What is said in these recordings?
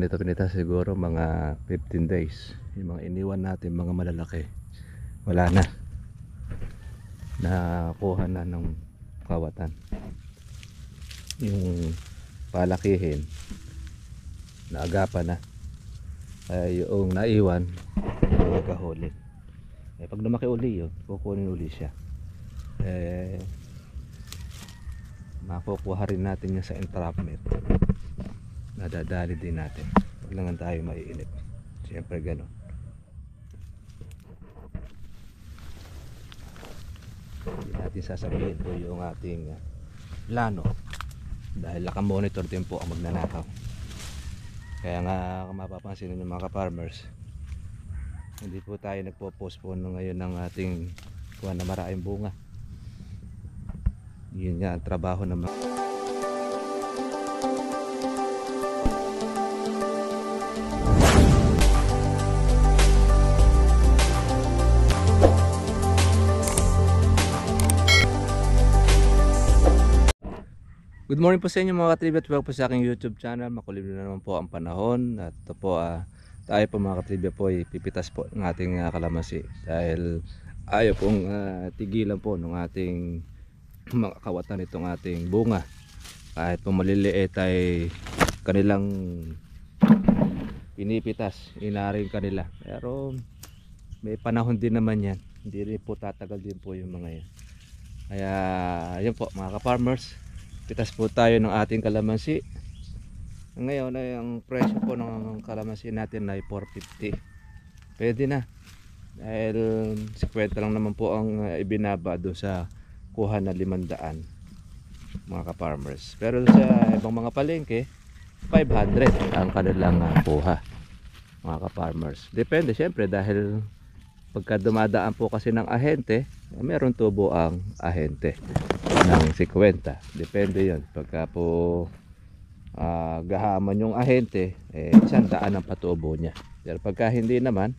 Dito pinita siguro mga 15 days. Yung mga iniwan natin mga malalaki, wala na, nakuha na ng kawatan. Yung palakihin naagapan na, ay yung naiwan nagahuli. Pag lumaki uli yun, kukunin uli siya. Makukuha rin natin yan sa entrapment, nadadali din natin. Huwag lang tayo maiinip, siyempre gano'n. Hindi natin sasabihin po yung ating plano, dahil nakamonitor din po ang magnanakaw. Kaya nga kung mapapansin nyo mga ka-farmers, hindi po tayo nagpo-postpone ngayon ng ating kuha na maraming bunga. Yun nga ang trabaho ng mga Good morning po sa inyo mga katribya at welcome po sa aking YouTube channel. Makulim na naman po ang panahon at ito po tayo po mga katribya po pipitas po ng ating kalamansi dahil ayaw pong tigilan po ng ating mga kawatan itong ating bunga. Kahit po maliliit ay kanilang pinipitas, inaring kanila, pero may panahon din naman yan, hindi rin po tatagal din po yung mga yan. Kaya yun po mga ka-farmers, pitas po tayo ng ating kalamansi. Ngayon ay ang presyo po ng kalamansi natin ay 450. Pwede na dahil 50 lang naman po ang ibinaba doon sa kuha na 500 mga ka-farmers. Pero sa ibang mga palengke 500 ang kanilang kuha mga ka-farmers. Depende syempre dahil pagka dumadaan po kasi ng ahente, meron tubo ang ahente ng 50. Depende yun. Pagka po gahaman yung ahente, 100 ang patubo niya. Pero pagka hindi naman,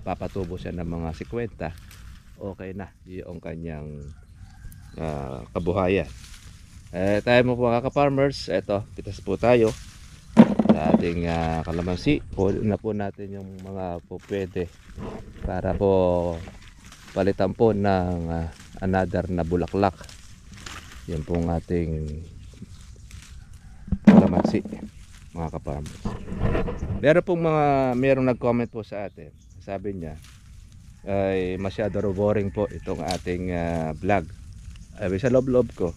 papatubo siya ng mga 50, okay na yung kanyang kabuhayan. Tayo mo po mga ka-farmers, eto, pitas po tayo sa ating kalamansi. Kunin na po natin yung mga po pwede para po palitan po ng another na bulaklak. Yan pong ating kalamansi mga ka-farmers. Merong nag-comment po sa atin, sabi niya ay masyado boring po itong ating vlog. Sa loob ko,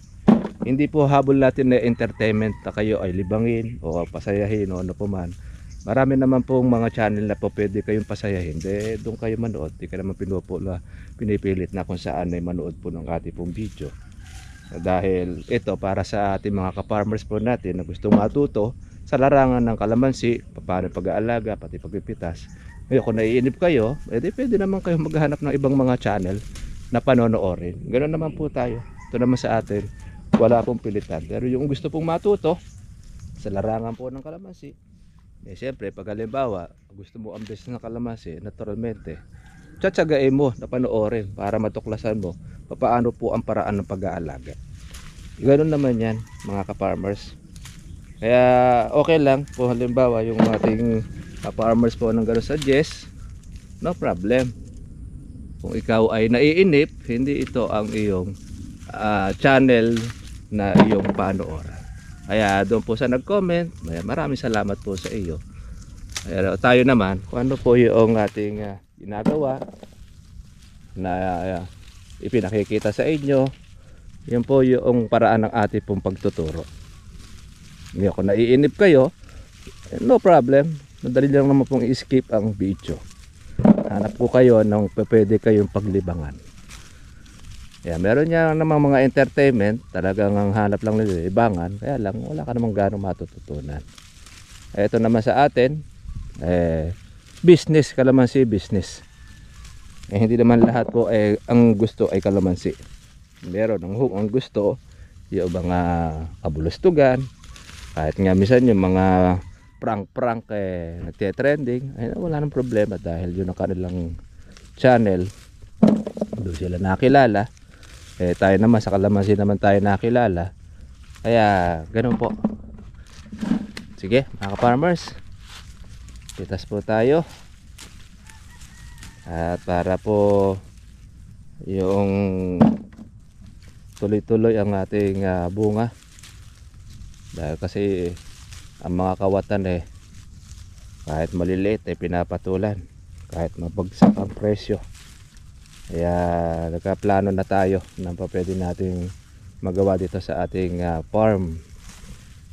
hindi po habol natin na entertainment na kayo ay libangin o pasayahin o ano po man. Marami naman pong mga channel na po pwede kayong pasayahin. Doon kayo manood. Di ka naman pinipilit na kung saan ay manood po ng ating pong video. Dahil ito para sa ating mga ka-farmers po natin na gustong matuto sa larangan ng kalamansi, paano pag-aalaga, pati pagpipitas. Ngayon kung naiinip kayo, pwede naman kayo maghanap ng ibang mga channel na panonoorin. Ganoon naman po tayo. Ito naman sa atin, wala pong pilitan. Pero yung gusto pong matuto sa larangan po ng kalamansi, siyempre pag halimbawa gusto mo ang business ng kalamansi, naturalmente tsatsagain mo na panoorin para matuklasan mo paano po ang paraan ng pag-aalaga. Ganoon naman yan mga ka-farmers. Kaya okay lang kung halimbawa yung ating ka-farmers po nang gano'n suggest, no problem. Kung ikaw ay naiinip, hindi ito ang iyong channel na iyong panooran. Kaya doon po sa nag-comment, maraming salamat po sa iyo. Kaya tayo naman, kung ano po yung ating ginagawa na ipinakikita sa inyo, yun po yung paraan ng ating pong pagtuturo. Ngayon kung naiinip kayo, no problem, madali lang naman pong i-skip ang video. Hanap po kayo ng pwede kayong paglibangan. Meron niya namang mga entertainment, talagang ang hanap lang nila libangan, kaya lang wala ka namang ganong matututunan. Ito naman sa atin, business, kalamansi business. Hindi naman lahat po ang gusto ay kalamansi. Meron ang gusto yung mga kabulustugan, kahit nga minsan yung mga prank nagte-trending, wala nang problema dahil yun ang kanilang channel, doon sila nakilala. Tayo naman sa kalamansi naman tayo nakilala, kaya ganun po. Sige mga ka-farmers, pitas po tayo. At para po yung tuloy-tuloy ang ating bunga. Dahil kasi ang mga kawatan kahit maliliit pinapatulan kahit mabagsak ang presyo. Kaya nagkaplano na tayo ng pwede nating magawa dito sa ating farm.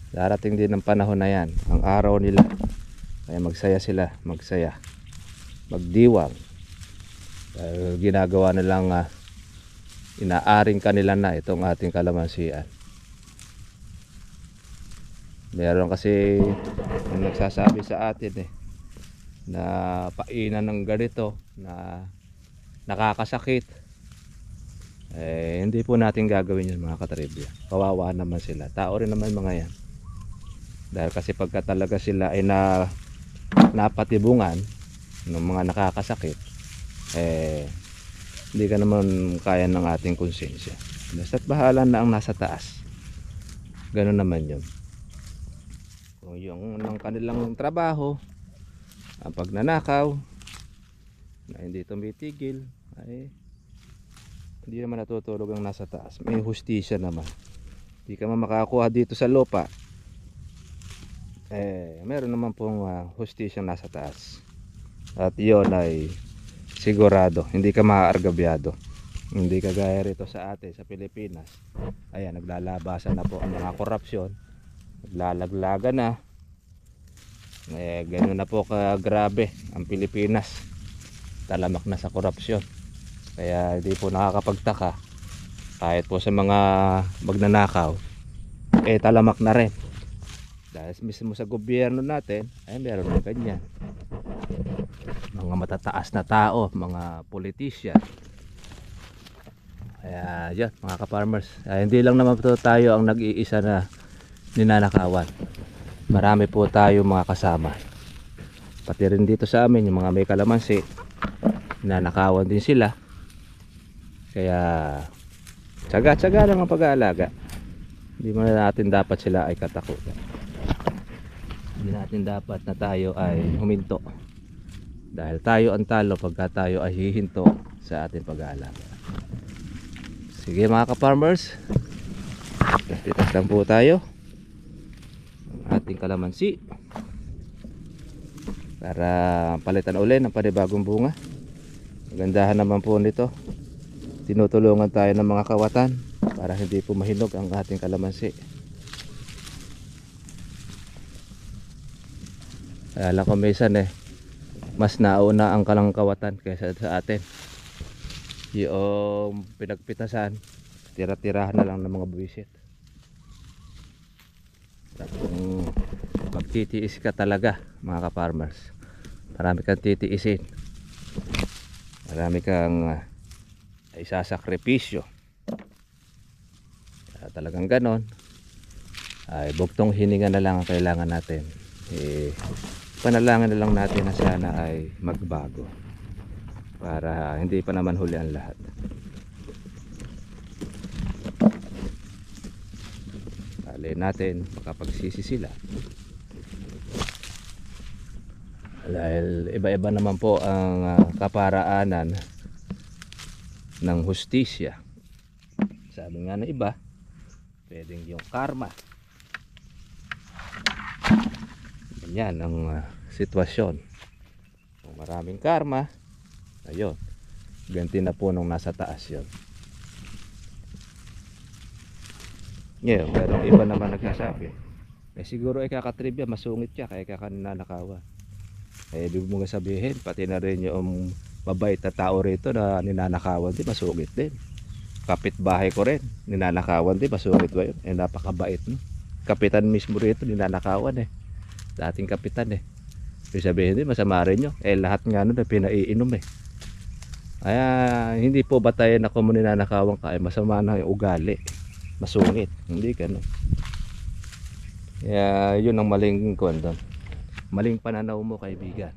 Darating din ang panahon na yan, ang araw nila, kaya magsaya sila, magdiwang. Ginagawa na lang inaaring kanila na itong ating kalamansian. Meron kasi nagsasabi sa atin na painan ng ganito na nakakasakit. Hindi po natin gagawin yun mga katribya. Kawawa naman sila, tao rin naman mga yan. Dahil kasi pagka talaga sila ay napatibungan ng mga nakakasakit, hindi ka naman kaya ng ating konsensya. Basta't bahala na ang nasa taas. Ganun naman yun. Kung yung ng kanilang trabaho, ang pagnanakaw na hindi tumitigil, ay hindi naman natutulog ang nasa taas. May hustisya naman. Hindi ka man makakuha dito sa lupa, meron naman pong hustisya nasa taas. At yun ay sigurado, hindi ka maaargabyado. Hindi kagaya rito sa atin sa Pilipinas. Ayan, naglalabasan na po ang mga korupsyon, naglalaglagan na. Ganun na po kagrabe ang Pilipinas, talamak na sa korupsyon. Kaya hindi po nakakapagtaka kahit po sa mga magnanakaw, talamak na rin. Dahil mismo sa gobyerno natin ay meron ng ganyan, mga matataas na tao, mga politician. Kaya yan mga ka-farmers, hindi lang naman po tayo ang nag-iisa na ninanakawan. Marami po tayo mga kasama, pati rin dito sa amin yung mga may kalamansi, ninanakawan din sila. Kaya tsaga-tsaga lang ang pag-aalaga. Hindi mo natin dapat sila ay katakutan. Hindi natin dapat na tayo ay huminto, dahil tayo ang talo pagka tayo ay hihinto sa ating pag-aalaga. Sige mga ka-farmers, pitas lang po tayo ang ating kalamansi para palitan ulit ng panibagong bunga. Magandahan naman po nito, tinutulungan tayo ng mga kawatan para hindi po mahinog ang ating kalamansi. Alam ko minsan mas nauna ang kalangkawatan kaysa sa atin. Yung pinagpitasan, tira-tirahan na lang ng mga buwisit. Kung magtitiis ka talaga mga ka-farmers, marami kang titiisin, marami kang isasakripisyo. Talagang ganon, ay buktong hininga na lang ang kailangan natin. Panalangin na lang natin na sana ay magbago, para hindi pa naman huli ang lahat. Alay natin makapagsisi sila, dahil iba-iba naman po ang kaparaanan ng hustisya. Sabi nga ng iba, pwedeng yung karma. Ganyan ang sitwasyon. Kung maraming karma, ayun, ganti na po nung nasa taas yun. Ngayon, pero iba naman nagsasabi, siguro kakatribya, masungit siya kaya kakananakawan. Ibig mo nga sabihin, pati na rin yung mabait na tao rito na ninanakawan din, masungit din. Kapitbahay ko rin, ninanakawan din, masungit ba yun? Napakabait, no? Kapitan mismo rito, ninanakawan dating kapitan Ibig sabihin din, masama rin yun. Lahat nga nun pinaiinom Kaya hindi po batayan na kung ninanakawan ka masama na yung ugali, masungit. Hindi ganun. Kaya yun ang maling doon, maling pananaw mo kaibigan.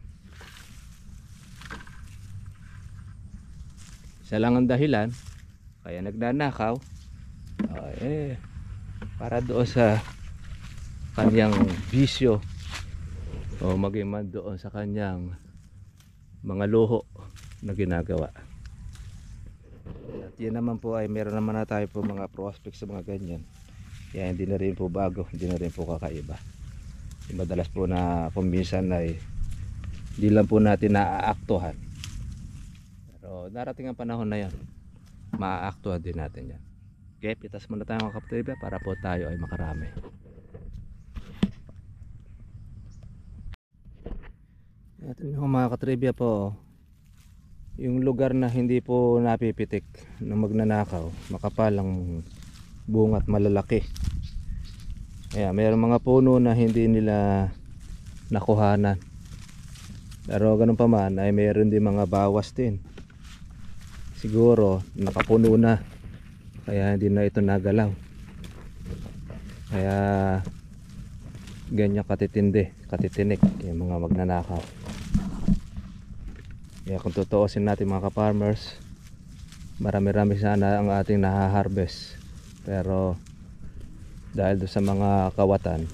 Isa lang ang dahilan kaya nagnanakaw, para doon sa kanyang bisyo o maging man doon sa kanyang mga luho na ginagawa. At yan naman po ay meron naman na tayo po mga prospects sa mga ganyan. Kaya hindi na rin po bago, hindi na rin po kakaiba. Madalas po na kuminsan ay hindi lang po natin naaaktuhan. Pero darating ang panahon na yan, maaaktuhan din natin yan. Okay, pitas muna tayo mga katribya para po tayo ay makarami. At mga katribya po, yung lugar na hindi po napipitik na magnanakaw, makapalang bunga at malalaki. Kaya mayroong mga puno na hindi nila nakuhanan. Pero ganun pa man ay mayroon din mga bawas din. Siguro nakapuno na, kaya hindi na ito nagalaw. Kaya ganyan katitinik yung mga magnanakaw. Kaya kung tutuusin natin mga ka-farmers, marami-rami sana ang ating nahaharvest. Pero dahil doon sa mga kawatan,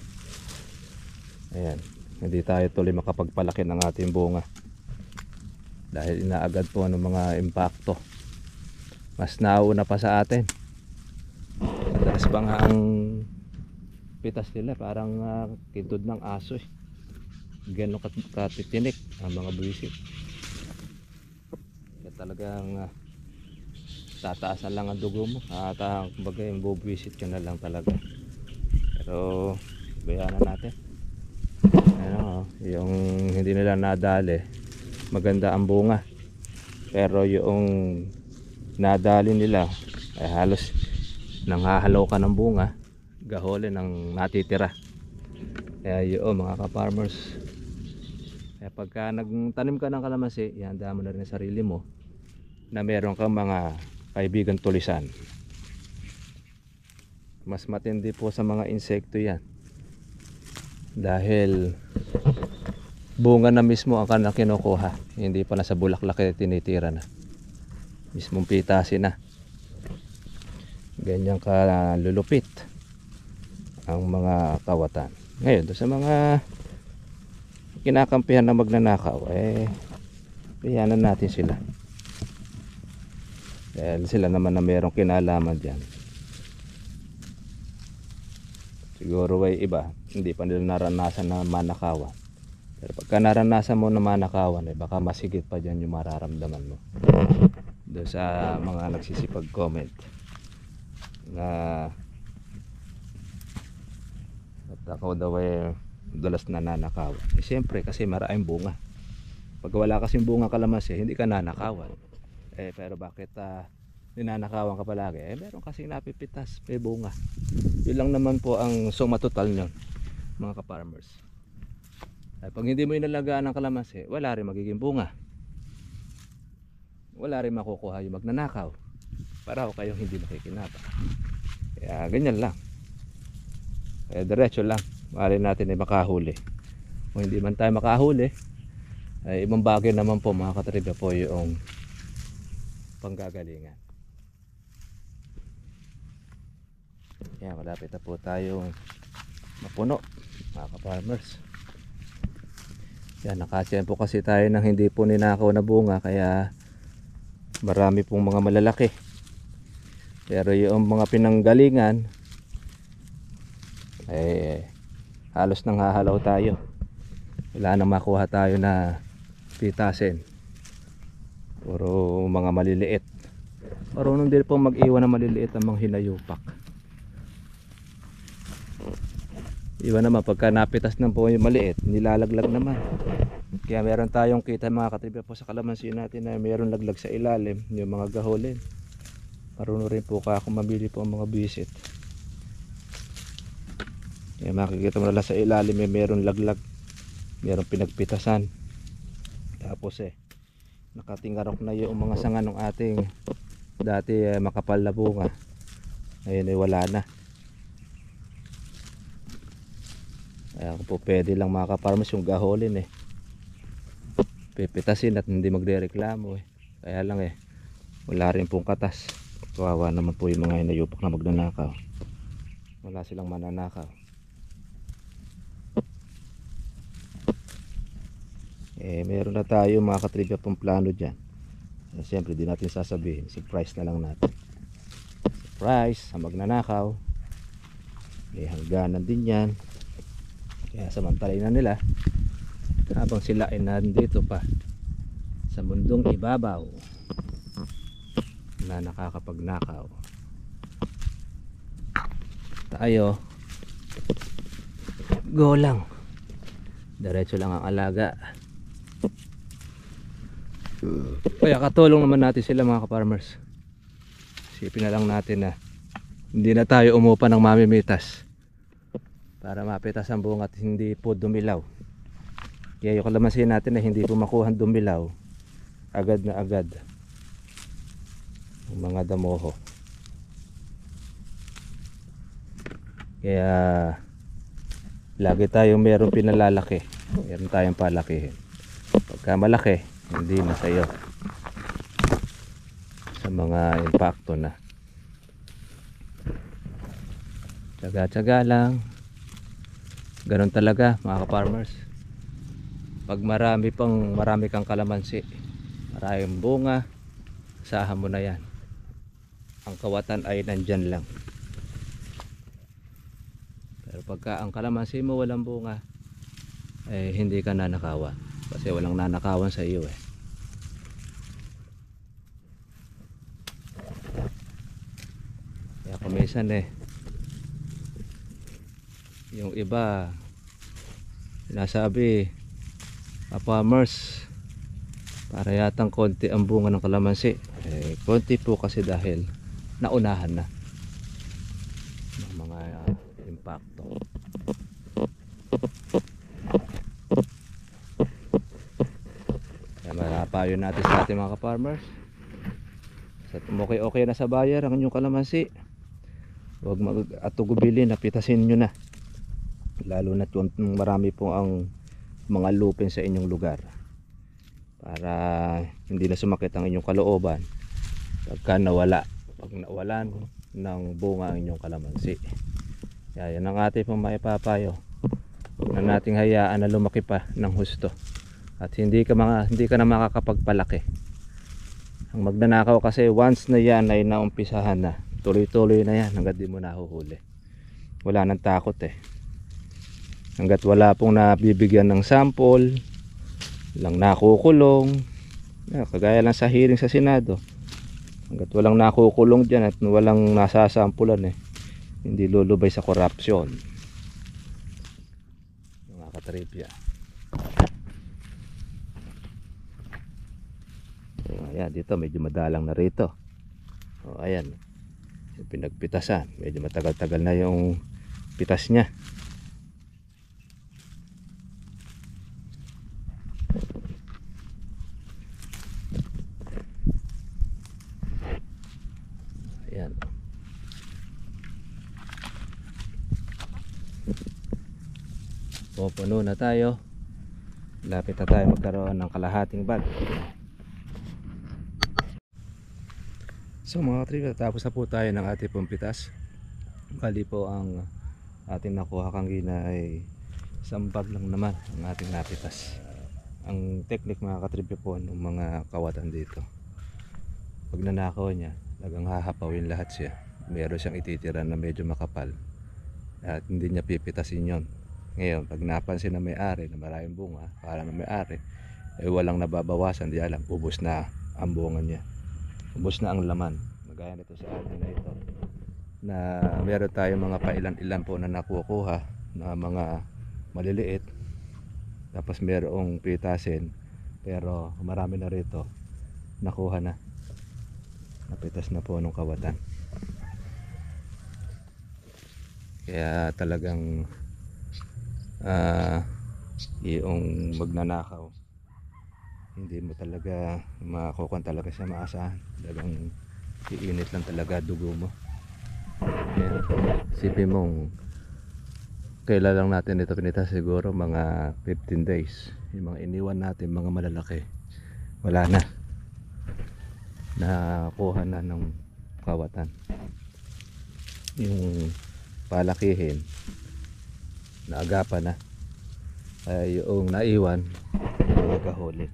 ayan, hindi tayo tuloy makapagpalaki ng ating bunga. Dahil inaagad po ng mga impakto. Mas nauna pa sa atin. Madalas pa nga ang pitas nila parang kintod ng aso eh. Gano'n katitinik ang mga buwisit. Talagang tataasan lang ang dugo mo at kumbaga yung bubuwisit ka na lang talaga. Pero bayanan natin, ano, yung hindi nila nadali, maganda ang bunga, pero yung nadali nila ay halos nanghahalaw ka ng bunga, gahole ng natitira. Kaya yung mga ka-farmers, kaya pagka nagtanim ka ng kalamansi, ihanda mo na rin ang sarili mo na meron kang mga kaibigan tulisan. Mas matindi po sa mga insekto yan, dahil bunga na mismo ang kanilang kinukuha, hindi pa na sa bulaklak ay tinitira na, mismong pitasin na. Ganyan ka lulupit ang mga kawatan. Ngayon doon sa mga kinakampihan na magnanakaw, bayanan natin sila. Dahil sila naman na mayroong kinalaman dyan. Siguro ay iba, hindi pa nila naranasan na manakawan. Pero pagka naranasan mo na manakawan, baka masigit pa dyan yung mararamdaman mo. Doon sa mga nagsisipag comment na at ako daw ay dalas na nanakawan. Siyempre kasi maraming bunga. Pag wala kasing bunga kalamansi, hindi ka nanakawan. Pero bakit ninanakawan ka palagi? Meron kasing napipitas, may bunga. Yun lang naman po ang suma total nyon, mga ka-farmers. Pag hindi mo inalagaan ng kalamansi, wala rin magiging bunga. Wala rin makukuha yung magnanakaw. Para ho kayong hindi makikinabang. Kaya ganyan lang. Diretso lang. Maaari natin ay makahuli. Kung hindi man tayo makahuli, ay ibang bagay naman po mga katribya po yung panggagalingan. Yan, malapit na po tayong mapuno mga ka-farmers. Yan, nakasyan po kasi tayo ng hindi po ninakaw na bunga, kaya marami pong mga malalaki. Pero yung mga pinanggalingan halos nang hahalaw tayo. Wala nang makuha tayo na pitasin. Puro mga maliliit. Marunong din po mag-iwan ng maliliit ang mga hinayupak. Iba naman pagka napitas ng po yung maliit, nilalaglag naman. Kaya meron tayong kita mga katribya po sa kalamansi natin na meron laglag sa ilalim, yung mga gaholin. Marunong rin po ka kung mabili po ang mga bisit. Kaya makikita mo na lang sa ilalim meron laglag, meron pinagpitasan. Tapos nakatingarok na yung mga sanga ng ating dati makapal na bunga. Ngayon ay wala na. Kaya kung po pwede lang mga ka-farmers yung gaholin pipitasin at hindi magre-reklamo Kaya lang wala rin pong katas. Kawawa naman po yung mga hinayupak na magnanakaw. Wala silang mananakaw. Meron na tayo mga katribya pong plano dyan. Siyempre di natin sasabihin, surprise na lang natin. Surprise sa magnanakaw. May hangganan din yan, kaya samantalay na nila habang sila ay nandito pa sa mundong ibabaw na nakakapagnakaw. Tayo go lang, diretso lang ang alaga. Kaya katulong naman natin sila mga ka-farmers. Isipin na lang natin na hindi na tayo umupa ng mamimitas para mapitas ang bunga at hindi po dumilaw. Kaya yung kalamansi natin na hindi po makuha dumilaw, agad na agad ang mga damoho. Kaya lagi tayong mayroong pinalalaki, mayroon tayong palakihin. Pagka malaki, hindi na sa'yo sa mga impacto na. Tsaga-tsaga lang, ganun talaga mga ka-farmers. Pag marami kang kalamansi, maraming bunga, asahan mo na yan, ang kawatan ay nandyan lang. Pero pagka ang kalamansi mo walang bunga, hindi ka nanakawan, kasi walang nanakawan sa iyo Kaya kumisan yung iba sinasabi, farmers, para yatang konti ang bunga ng kalamansi. Konti po kasi dahil naunahan na ng mga impacto. Kaya marapayo natin sa ating mga ka-farmers, okay na sa buyer ang inyong kalamansi, huwag mag-atugubilin, napitasin nyo na, lalo na kung marami po ang mga lupin sa inyong lugar, para hindi na sumakit ang inyong kalooban pag nawalan ng bunga ang inyong kalamansi. Kaya yan ang ating pong maipapayo, huwag na nating hayaan na lumaki pa ng husto at hindi ka na makakapagpalaki. Ang magnanakaw kasi once na yan ay naumpisahan na, tuloy-tuloy na yan hanggat di mo nahuhuli. Wala nang takot hanggat wala pong nabibigyan ng sample, lang nakukulong, kagaya lang sa hearing sa Senado, hanggat walang nakukulong dyan at walang nasasampulan hindi lulubay sa korupsyon mga katribya. Ayan, dito medyo madalang na rito. Ayan, yung pinagpitasan, medyo matagal-tagal na yung pitas nya. Ayan. Pupuno na tayo. Lapit na tayo magkaroon ng kalahating bag. So mga katribya, tapos na po tayo ng ating pong pitas. Bali po ang ating nakuha kanina ay isang bag lang naman ang ating napitas. Ang technique mga katribya po ng mga kawatan dito, pag nanakaw niya, lagang hahapawin lahat siya. Meron siyang ititira na medyo makapal at hindi niya pipitasin yon. Ngayon pag napansin na may-ari na maraming bunga, para na may-ari walang nababawasan, di alam, ubos na ang bunga niya, ubos na ang laman. Magaya nito sa atin na ito, na meron tayong mga pailan-ilan po na nakukuha na mga maliliit, tapos merong pitasin, pero marami na rito nakuha na, napitas na po nung kawatan. Kaya talagang yung magnanakaw, hindi mo talaga makukuha talaga siya maasahan. Talagang iinit lang talaga dugo mo. Kaya sipin mong kailan lang natin ito pinitas, siguro mga 15 days. Yung mga iniwan natin mga malalaki, wala na, nakuha na ng kawatan. Yung palakihin naagapan na, kaya yung naiwan magahuli.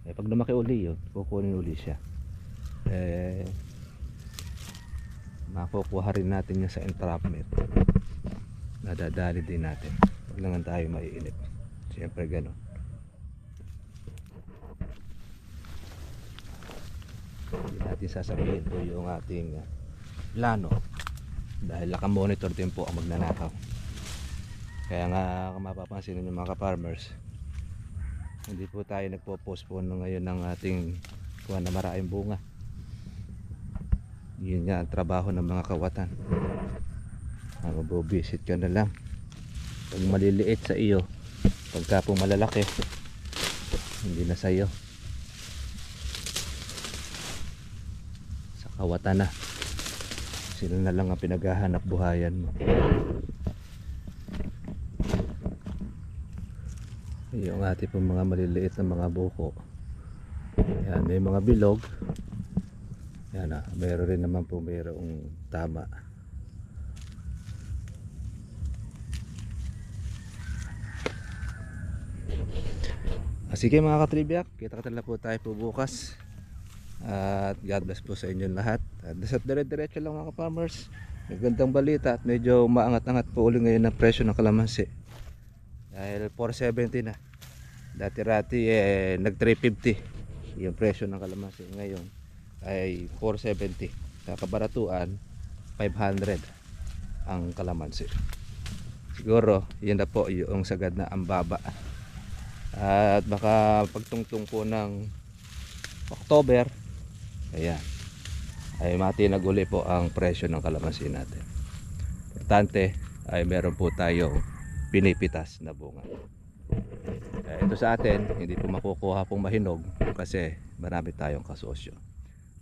Pag lumaki uli yun, kukunin uli siya. Makukuha rin natin yan sa entrapment. Nadadali din natin. Huwag lang tayo maiinip. Siyempre gano'n. Hindi natin sasabihin po yung ating plano. Dahil nakamonitor din po ang magnanakaw. Kaya nga kung mapapansin ninyo mga ka-farmers, hindi po tayo nagpo-postpone ngayon ng ating kuha na maraming bunga. Yun nga ang trabaho ng mga kawatan. Mabubisit ka na lang. Pag maliliit sa iyo, pagka po malalaki, hindi na sa iyo. Sa kawatan na. Sila na lang ang pinaghahanap buhayan mo. Yung ating po mga maliliit na mga buko. Yan, may mga bilog. Yan mayroon rin naman po mayroong tama. Sige mga katribyak, kita-kita po tayo po bukas. At God bless po sa inyong lahat. At dire-diretso lang mga farmers. Magandang balita at medyo maangat-angat po uli ngayon ang presyo ng kalamansi. Dahil 470 na. Dati-rati nag 350 yung presyo ng kalamansi. Ngayon ay 470. Sa kabaratuan 500 ang kalamansi. Siguro yun na po yung sagad na ang baba. At baka pagtungtong po ng October, ayan, ay matinag uli po ang presyo ng kalamansi natin. Importante ay meron po tayong pinipitas na bunga. Ito sa atin hindi po makukuha pong mahinog kasi marami tayong kasosyo.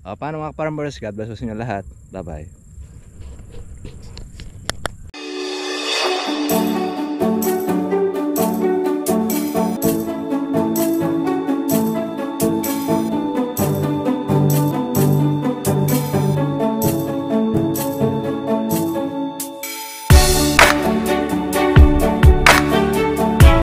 Paano mga farmers, God bless sa inyo lahat. Bye bye.